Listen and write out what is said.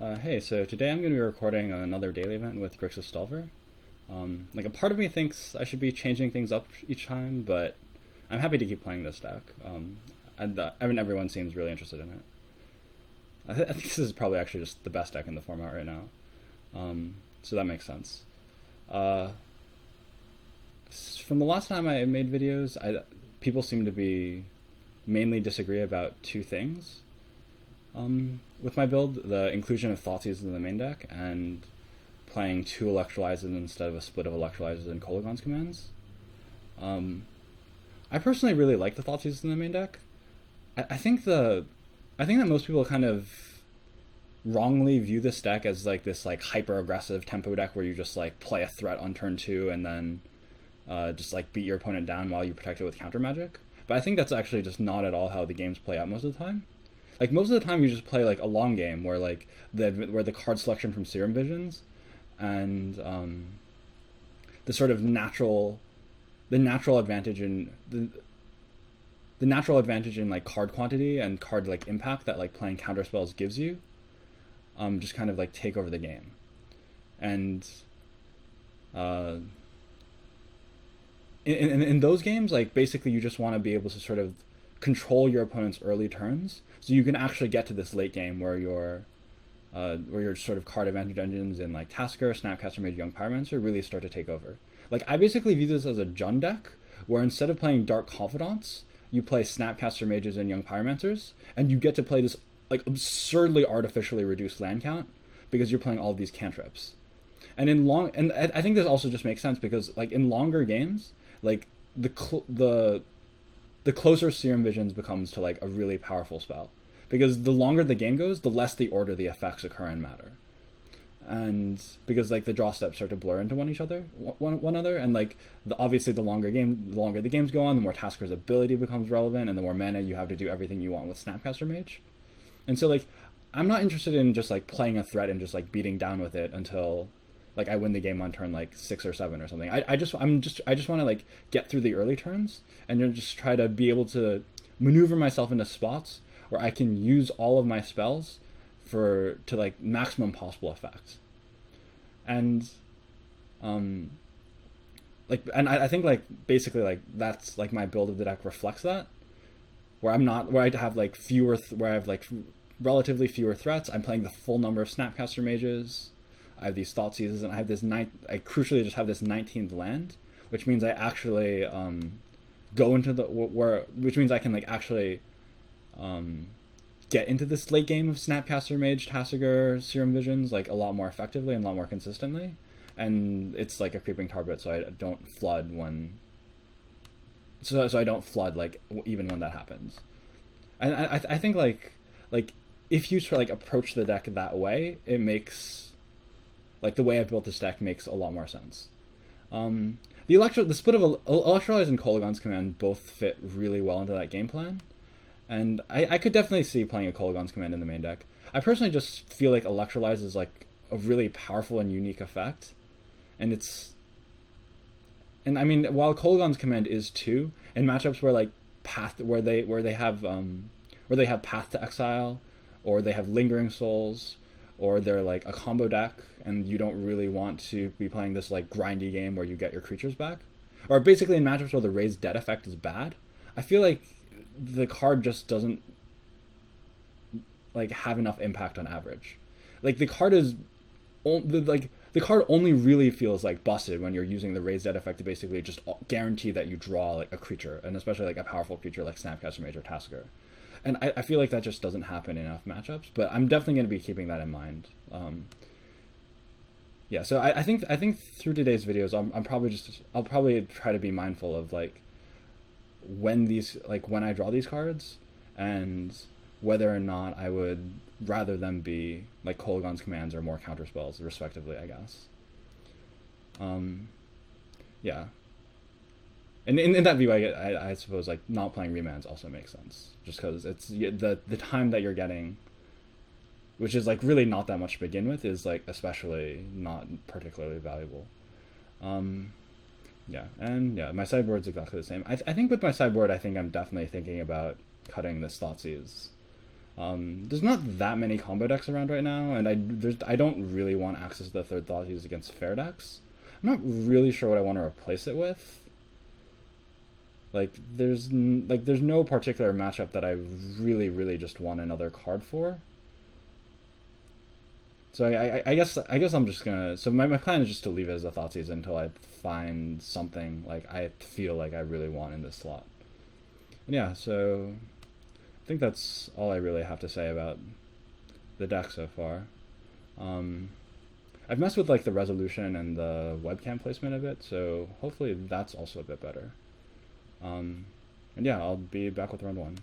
Hey, so today I'm going to be recording another daily event with Grixis Delver. Like a part of me thinks I should be changing things up each time, but I'm happy to keep playing this deck. I mean, everyone seems really interested in it. I think this is probably actually just the best deck in the format right now, so that makes sense. Uh, from the last time I made videos, people seem to be mainly disagree about two things. With my build, the inclusion of Thoughtseize in the main deck and playing two electrolyzers instead of a split of electrolyzers and Kolaghan's commands. Um, I personally really like the Thoughtseize in the main deck. I think I think that most people kind of wrongly view this deck as like this like hyper aggressive tempo deck where you just like play a threat on turn two and then just like beat your opponent down while you protect it with counter magic. But I think that's actually just not at all how the games play out most of the time. Like most of the time, you just play like a long game where like the card selection from Serum Visions and the sort of natural advantage in the natural advantage in like card quantity and card like impact that like playing counter spells gives you, just kind of like take over the game. And uh, in those games, like basically you just want to be able to sort of control your opponent's early turns, so you can actually get to this late game where your sort of card advantage engines in like Tasker, Snapcaster Mage, Young Pyromancer really start to take over. Like I basically view this as a Jund deck, where instead of playing Dark Confidants, you play Snapcaster Mages and Young Pyromancers, and you get to play this like absurdly artificially reduced land count because you're playing all of these cantrips. And I think this also just makes sense because like in longer games, like the closer Serum Visions becomes to like a really powerful spell, because the longer the game goes, the less the order the effects occur in Matter, and because like the draw steps start to blur into one another, and like obviously the longer the games go on, the more Tasker's ability becomes relevant, and the more mana you have to do everything you want with Snapcaster Mage, and so like I'm not interested in just like playing a threat and just like beating down with it until like I win the game on turn like 6 or 7 or something. I just want to like get through the early turns and then just try to be able to maneuver myself into spots where I can use all of my spells for to like maximum possible effect. And I think like basically like that's like my build of the deck reflects that, where I'm not where I have like where I have like relatively fewer threats. I'm playing the full number of Snapcaster Mages. I have these Thoughtseizes, and I have this I crucially just have this 19th land, which means I actually go into which means I can like actually get into this late game of Snapcaster Mage, Tassiger, Serum Visions like a lot more effectively and a lot more consistently, and it's like a creeping target, so I don't flood when so I don't flood like even when that happens. And I think like if you sort of like approach the deck that way, it makes like the way I built this deck makes a lot more sense. The split of Electrolyze and Kolaghan's command both fit really well into that game plan, and I could definitely see playing a Kolaghan's command in the main deck. I personally just feel like Electrolyze is like a really powerful and unique effect, and I mean while Kolaghan's command is too in matchups where like path where they have Path to Exile, or they have Lingering Souls, or they're like a combo deck and you don't really want to be playing this like grindy game where you get your creatures back, or basically in matchups where the raised dead effect is bad, I feel like the card just doesn't like have enough impact on average. Like the card only really feels like busted when you're using the raised dead effect to basically just guarantee that you draw like a creature, and especially like a powerful creature like Snapcaster Mage or Tasker. And I feel like that just doesn't happen in enough matchups, but I'm definitely going to be keeping that in mind. Yeah, so I think through today's videos, I'll probably try to be mindful of like when I draw these cards, and whether or not I would rather them be like Kolaghan's commands or more counter spells, respectively, I guess. Yeah, and in that view, I suppose like not playing remands also makes sense, just because it's the time that you're getting, which is like really not that much to begin with, is like especially not particularly valuable. Um, yeah, and yeah, my sideboard's exactly the same. I think with my sideboard, I think I'm definitely thinking about cutting this Thoughtseize. There's not that many combo decks around right now, and I don't really want access to the third Thoughtseize against fair decks. I'm not really sure what I want to replace it with. Like there's no particular matchup that I really just want another card for. So I guess I'm just gonna. So my plan is just to leave it as a Thoughtseize until I find something like I feel like I really want in this slot. And yeah, so I think that's all I really have to say about the deck so far. I've messed with like the resolution and the webcam placement a bit, so hopefully that's also a bit better. And yeah, I'll be back with round 1.